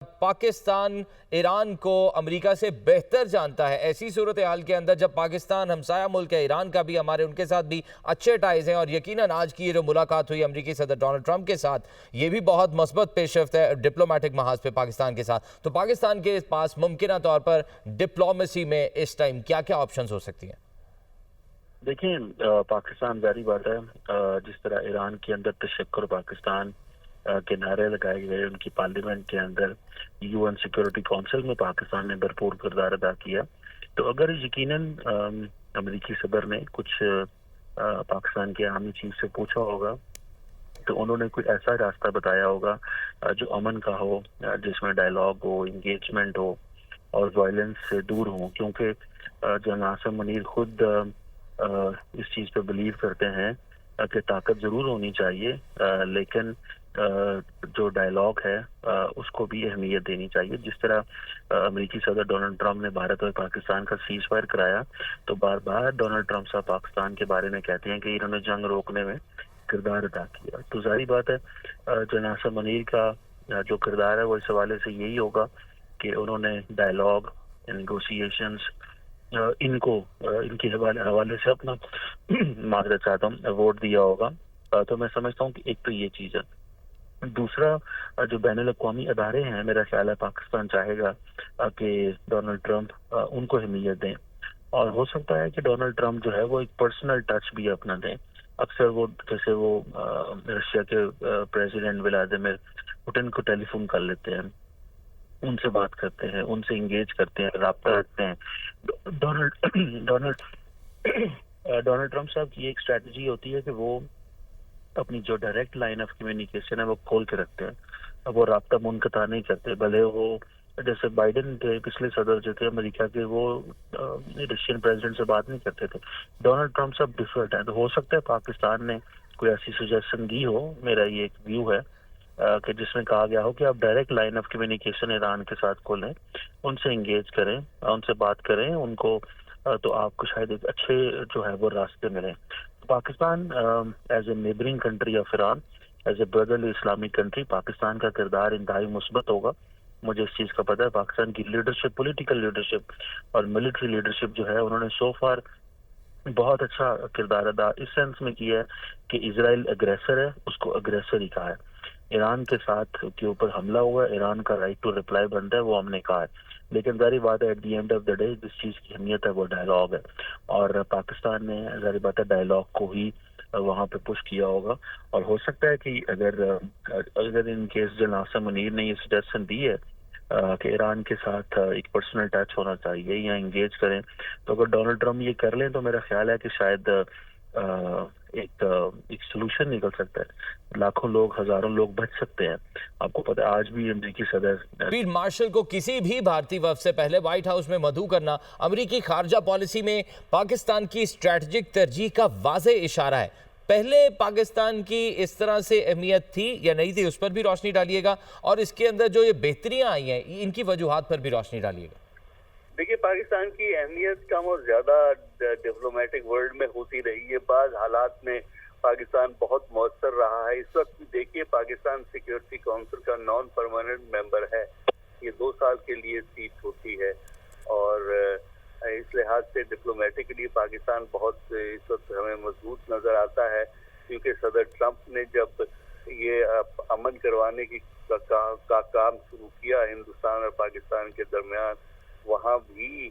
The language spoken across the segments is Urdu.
پاکستان ایران کو امریکہ سے بہتر جانتا ہے۔ ایسی صورتحال کے اندر جب پاکستان ہمسایہ ملک ہے، ایران کا بھی ہمارے ان کے ساتھ بھی اچھے ٹائز ہیں، اور یقیناً آج کی یہ جو ملاقات ہوئی امریکی صدر ڈونلڈ ٹرمپ کے ساتھ، یہ بھی بہت مثبت پیش رفت ہے ڈپلومیٹک محاذ پہ پاکستان کے ساتھ۔ تو پاکستان کے پاس ممکنہ طور پر ڈپلومیسی میں اس ٹائم کیا کیا آپشنز ہو سکتی ہیں؟ دیکھیں، پاکستان ظاہری بات ہے، جس طرح ایران کے اندر تشکر پاکستان کے نعرے لگائے گئے، ان کی پارلیمنٹ کے اندر یو این سیکورٹی کونسل میں پاکستان نے بھرپور کردار ادا کیا، تو اگر یقیناً امریکی صدر نے کچھ پاکستان کے عوامی چیف سے پوچھا ہوگا تو انہوں نے کوئی ایسا راستہ بتایا ہوگا جو امن کا ہو، جس میں ڈائلاگ ہو، انگیجمنٹ ہو اور وائلنس سے دور ہوں، کیونکہ جنرل عاصم منیر خود اس چیز پہ بلیو کرتے ہیں کہ طاقت ضرور ہونی چاہیے، لیکن جو ڈائلاگ ہے اس کو بھی اہمیت دینی چاہیے۔ جس طرح امریکی صدر ڈونلڈ ٹرمپ نے بھارت اور پاکستان کا سیز فائر کرایا، تو بار بار ڈونلڈ ٹرمپ صاحب پاکستان کے بارے میں کہتے ہیں کہ انہوں نے جنگ روکنے میں کردار ادا کیا۔ تو ظاہری بات ہے جنرل عاصم منیر کا جو کردار ہے وہ اس حوالے سے یہی ہوگا کہ انہوں نے ڈائلاگ، نیگوسیشنز، ان کے حوالے سے اپنا معذرت چاہتا ہوں ووٹ دیا ہوگا۔ تو میں سمجھتا ہوں کہ ایک تو یہ چیز ہے۔ دوسرا، جو بین الاقوامی ادارے ہیں، میرا خیال ہے پاکستان چاہے گا کہ ڈونلڈ ٹرمپ ان کو اہمیت دیں، اور ہو سکتا ہے کہ ڈونلڈ ٹرمپ جو ہے وہ ایک پرسنل ٹچ بھی اپنا دیں۔ اکثر وہ جیسے وہ رشیا کے پریزیڈنٹ ولادیمیر پوٹن کو ٹیلی فون کر لیتے ہیں، ان سے بات کرتے ہیں، ان سے انگیج کرتے ہیں، رابطہ رکھتے ہیں۔ ڈونلڈ ٹرمپ صاحب کی ایک اسٹریٹجی ہوتی ہے کہ وہ اپنی جو ڈائریکٹ لائن آف کمیونیکیشن ہے وہ کھول کے رکھتے ہیں، اب وہ رابطہ منقطع نہیں کرتے، بھلے وہ جیسے بائیڈن تھے پچھلے صدر جو تھے امریکہ کے، وہ رشین پریزیڈنٹ سے بات نہیں کرتے تھے۔ ڈونلڈ ٹرمپ صاحب ڈفرینٹ ہیں، تو ہو سکتا ہے پاکستان نے کوئی ایسی سجیشن دی ہو، میرا یہ ایک ویو ہے کہ جس میں کہا گیا ہو کہ آپ direct line of communication Iran کے ساتھ کھولیں، ان سے انگیج کریں، ان سے بات کریں، ان کو تو آپ کو شاید ایک اچھے جو ہے وہ راستے ملیں۔ Pakistan as a neighbouring country of Iran, as a brotherly Islamic country, Pakistan کا کردار انتہائی مثبت ہوگا۔ مجھے اس چیز کا پتہ ہے، پاکستان کی لیڈرشپ، پولیٹیکل لیڈرشپ اور ملٹری لیڈرشپ جو ہے انہوں نے سو فار بہت اچھا کردار ادا اس سینس میں کیا ہے کہ اسرائیل اگریسر ہے، اس کو اگریسر ہی کہا ہے۔ ایران کے ساتھ کے اوپر حملہ ہوا، ایران کا رائٹ ٹو ریپلائی بنتا ہے، وہ ہم نے کہا ہے، لیکن ظاہری بات ہے at the end of the day جس چیز کی اہمیت ہے وہ ڈائلاگ ہے، اور پاکستان نے ظاہری بات ہے ڈائلاگ کو ہی وہاں پہ پش کیا ہوگا۔ اور ہو سکتا ہے کہ اگر in case general Asim Munir نے یہ سجیشن دی ہے کہ ایران کے ساتھ ایک پرسنل ٹچ ہونا چاہیے یا انگیج کریں، تو اگر ڈونلڈ ٹرمپ یہ کر لیں تو میرا خیال ہے کہ شاید ایک سلوشن نکل سکتا ہے، لاکھوں لوگ، ہزاروں لوگ بچ سکتے ہیں۔ آپ کو پتہ ہے آج بھی امریکی صدر فیلڈ مارشل کو کسی بھی بھارتی وفد سے پہلے وائٹ ہاؤس میں مدعو کرنا امریکی خارجہ پالیسی میں پاکستان کی اسٹریٹجک ترجیح کا واضح اشارہ ہے۔ پہلے پاکستان کی اس طرح سے اہمیت تھی یا نہیں تھی، اس پر بھی روشنی ڈالیے گا، اور اس کے اندر جو یہ بہتریاں آئی ہیں ان کی وجوہات پر بھی روشنی ڈالیے گا۔ دیکھیے، پاکستان کی اہمیت کم اور زیادہ ڈپلومیٹک ورلڈ میں ہوتی رہی ہے، بعض حالات میں پاکستان بہت مؤثر رہا ہے۔ اس وقت دیکھیے پاکستان سیکیورٹی کونسل کا نان پرماننٹ ممبر ہے، یہ 2 سال کے لیے سیٹ ہوتی ہے، اور اس لحاظ سے ڈپلومیٹکلی پاکستان بہت اس وقت ہمیں مضبوط نظر آتا ہے، کیونکہ صدر ٹرمپ نے جب یہ امن کروانے کا کام شروع کیا ہندوستان اور پاکستان کے درمیان، وہاں بھی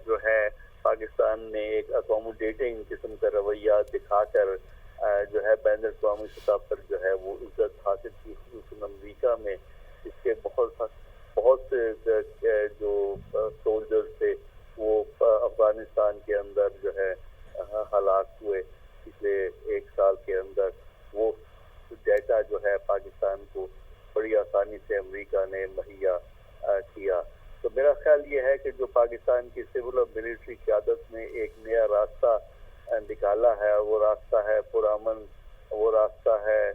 جو ہے پاکستان نے ایک اکوموڈیٹنگ قسم کا رویہ دکھا کر جو ہے بین الاقوامی سطح پر جو ہے وہ عزت حاصل کی، خصوصاً امریکہ میں اس کے بہت سے جو سولجرز تھے وہ افغانستان کے اندر جو ہے ہلاک ہوئے پچھلے 1 سال کے اندر۔ وہ ڈیٹا جو ہے پاکستان کو بڑی آسانی سے امریکہ نے مہیا کیا۔ تو میرا خیال یہ ہے کہ جو پاکستان کی سول اور ملٹری قیادت نے ایک نیا راستہ نکالا ہے، وہ راستہ ہے پرامن، وہ راستہ ہے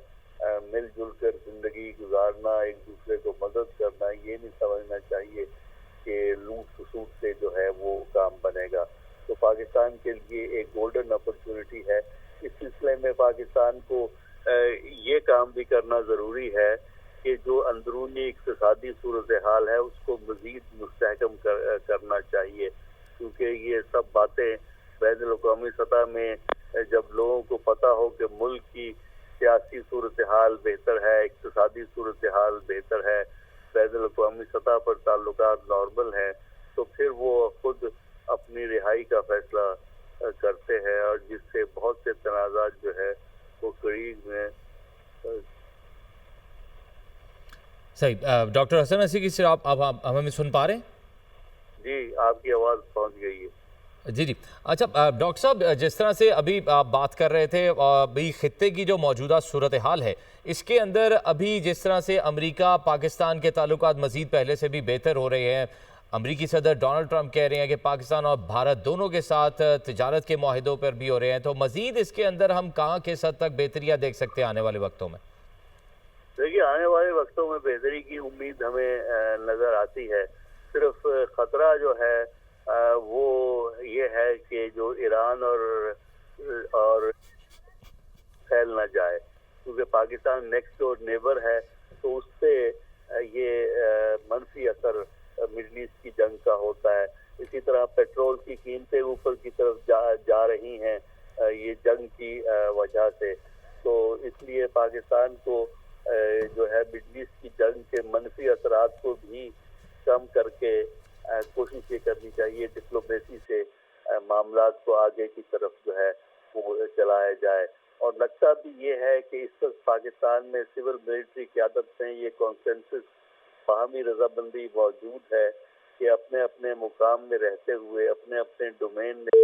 مل جل کر زندگی گزارنا، ایک دوسرے کو مدد کرنا۔ یہ نہیں سمجھنا چاہیے کہ لوٹ خسوٹ سے جو ہے وہ کام بنے گا۔ تو پاکستان کے لیے ایک گولڈن اپرچونٹی ہے۔ اس سلسلے میں پاکستان کو یہ کام بھی کرنا ضروری ہے کہ جو اندرونی اقتصادی صورتحال ہے اس کو مزید مستحکم کرنا چاہیے، کیونکہ یہ سب باتیں بین الاقوامی سطح میں جب لوگوں کو پتہ ہو کہ ملک کی سیاسی صورتحال بہتر ہے، اقتصادی صورتحال بہتر ہے، بین الاقوامی سطح پر تعلقات نارمل ہیں، تو پھر وہ خود اپنی رہائی کا فیصلہ کرتے ہیں، اور جس سے بہت سے تنازعات جو ہے وہ قریب میں صحیح ڈاکٹر حسن عسیقی صاحب آپ ہمیں سن پا رہے ہیں؟ جی آپ کی آواز پہنچ گئی ہے۔ جی اچھا ڈاکٹر صاحب جس طرح سے ابھی آپ بات کر رہے تھے ابھی خطے کی جو موجودہ صورتحال ہے اس کے اندر ابھی جس طرح سے امریکہ پاکستان کے تعلقات مزید پہلے سے بھی بہتر ہو رہے ہیں، امریکی صدر ڈونلڈ ٹرمپ کہہ رہے ہیں کہ پاکستان اور بھارت دونوں کے ساتھ تجارت کے معاہدوں پر بھی ہو رہے ہیں، تو مزید اس کے اندر ہم کہاں کس حد تک بہتریاں دیکھ سکتے ہیں آنے والے وقتوں میں؟ دیکھیے آنے والے وقتوں میں بہتری کی امید ہمیں نظر آتی ہے، صرف خطرہ جو ہے وہ یہ ہے کہ جو ایران اور پھیل نہ جائے، کیونکہ پاکستان نیکسٹ ڈور نیبر ہے، تو اس سے یہ منفی اثر مڈل ایسٹ کی جنگ کا ہوتا ہے۔ اسی طرح پیٹرول کی قیمتیں اوپر کی طرف جا رہی ہیں یہ جنگ کی وجہ سے، تو اس لیے پاکستان کو جو ہے مڈل ایسٹ کی جنگ کے منفی اثرات کو بھی کم کر کے کوشش یہ کرنی چاہیے ڈپلومیسی سے معاملات کو آگے کی طرف جو ہے وہ چلایا جائے۔ اور لگتا بھی یہ ہے کہ اس وقت پاکستان میں سول ملٹری قیادت میں یہ کانسنسس باہمی رضامندی موجود ہے کہ اپنے اپنے مقام میں رہتے ہوئے اپنے اپنے ڈومین میں